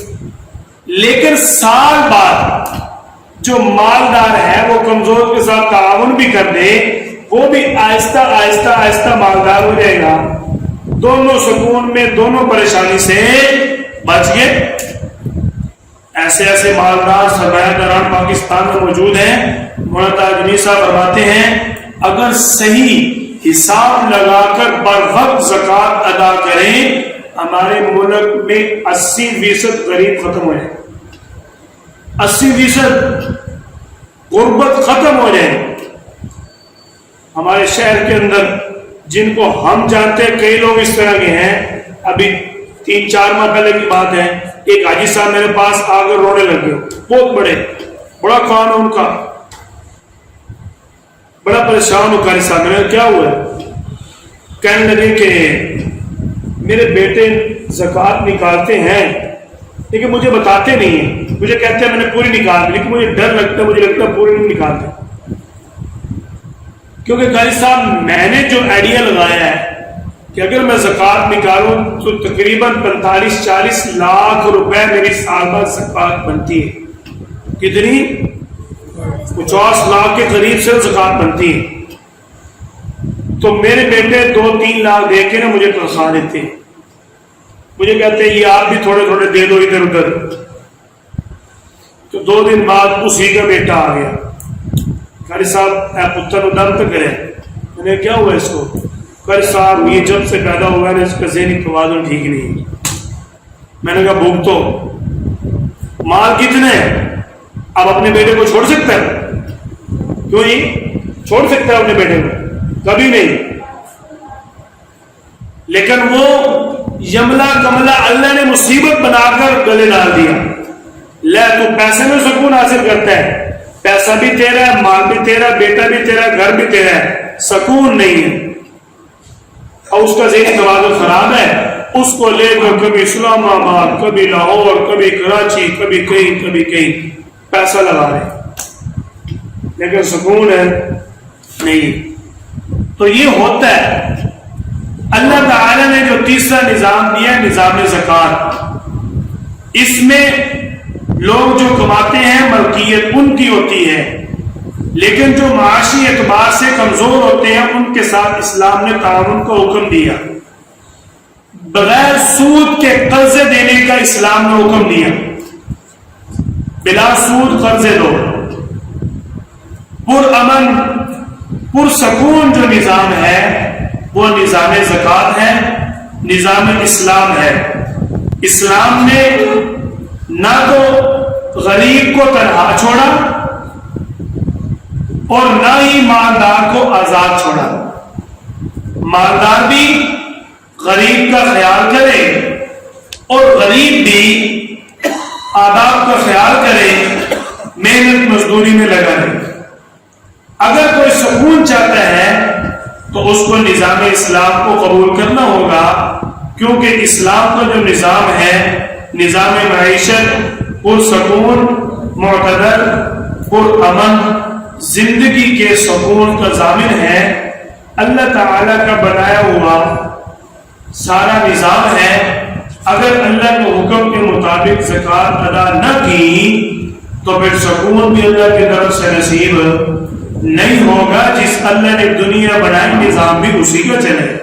لیکن سال بعد جو مالدار ہے وہ کمزور کے ساتھ تعاون بھی کر دے، وہ بھی آہستہ آہستہ آہستہ مالدار ہو جائے گا، دونوں سکون میں، دونوں پریشانی سے بچ گئے۔ ایسے ایسے مالدار سرمایہ داران پاکستان میں موجود ہیں۔ مولانا تاج صاحب فرماتے ہیں اگر صحیح حساب لگا کر بر وقت زکوٰۃ ادا کریں، ہمارے ملک میں 80% غریب ختم ہو جائے، 80% غربت ختم ہو جائے۔ ہمارے شہر کے اندر جن کو ہم جانتے ہیں، کئی لوگ اس طرح کے ہیں۔ ابھی 3-4 ماہ پہلے کی بات ہے، ایک حاجی صاحب میرے پاس آ کر رونے لگے، بہت بڑا کام ہے ان کا، بڑا پریشان ہو۔ قاری صاحب میرے کیا ہوا ہے؟ کہنے لگے کہ میرے بیٹے زکوٰۃ نکالتے ہیں لیکن مجھے بتاتے نہیں ہیں، مجھے کہتے ہیں میں نے پوری نکال دی، لیکن مجھے ڈر لگتا ہے، مجھے لگتا ہے پوری نہیں نکالتے، کیونکہ قاری صاحب میں نے جو آئیڈیا لگایا ہے کہ اگر میں زکوٰۃ نکالوں تو تقریباً 45-40 لاکھ روپے میری سال بعد زکوٰۃ بنتی ہے۔ کتنی؟ 50 لاکھ کے قریب سے زکوٰۃ بنتی ہے۔ تو میرے بیٹے 2-3 لاکھ دے کے نا مجھے تنخواہ دیتے ہیں، مجھے کہتے ہیں یہ آپ بھی تھوڑے تھوڑے دے دو ادھر ادھر۔ تو 2 دن بعد اسی کا بیٹا آ گیا، قاری صاحب اے پتر دم تو کرے۔ میں نے کیا ہوا اس کو؟ قاری صاحب یہ جب سے پیدا ہوا ہے اس کا ذہنی توازن ٹھیک نہیں۔ میں نے کہا بھوک تو مال کتنے ہیں، اب اپنے بیٹے کو چھوڑ سکتا ہے؟ کیوں نہیں چھوڑ سکتا ہے اپنے بیٹے کو؟ کبھی نہیں۔ لیکن وہ یملا کملا اللہ نے مصیبت بنا کر گلے ڈال دیا. لے تو پیسے میں سکون حاصل کرتا ہے، پیسہ بھی تیرا ہے، مال بھی تیرا، بیٹا بھی تیرا، گھر بھی تیرا ہے، سکون نہیں ہے، اور اس کا ذہن توازن خراب ہے. اس کو لے کر کبھی اسلام آباد، کبھی لاہور، کبھی کراچی، کبھی کہیں پیسہ لگا رہے، لیکن سکون ہے نہیں. تو یہ ہوتا ہے. اللہ تعالی نے جو تیسرا نظام دیا ہے نظام زکوٰۃ، اس میں لوگ جو کماتے ہیں ملکیت ان کی ہوتی ہے، لیکن جو معاشی اعتبار سے کمزور ہوتے ہیں ان کے ساتھ اسلام نے تعاون کا حکم دیا. بغیر سود کے قرضے دینے کا اسلام نے حکم دیا. بلا سود قرضے دو. پرامن پرسکون جو نظام ہے وہ نظام زکوٰۃ ہے، نظام اسلام ہے. اسلام نے نہ تو غریب کو تنہا چھوڑا اور نہ ہی مالدار کو آزاد چھوڑا. مالدار بھی غریب کا خیال کرے اور غریب بھی آداب کا خیال کرے، محنت مزدوری میں لگا رہے. اگر کوئی سکون چاہتا ہے تو اس کو نظام اسلام کو قبول کرنا ہوگا، کیونکہ اسلام کا جو نظام ہے نظام معیشت پرسکون، معتدل، پرامن زندگی کے سکون کا ضامن ہے. اللہ تعالی کا بنایا ہوا سارا نظام ہے. اگر اللہ کے حکم کے مطابق زکوٰۃ ادا نہ کی تو پھر سکون بھی اللہ کی طرف سے نصیب نہیں ہوگا. جس اللہ نے دنیا بنائی نظام بھی اسی کا چلے.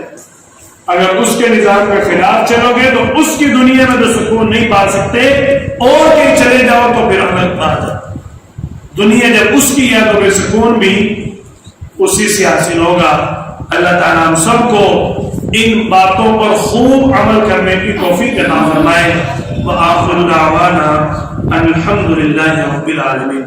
اگر اس کے نظام کے خلاف چلو گے تو اس کی دنیا میں تو سکون نہیں پا سکتے، اور کہیں چلے جاؤ تو پھر الگ بات ہے. دنیا جب اس کی ہے تو پھر سکون بھی اسی سے حاصل ہوگا. اللہ تعالیٰ ہم سب کو ان باتوں پر خوب عمل کرنے کی توفیق عطا فرمائے. وآخر دعوانا الحمد للہ رب العالمین.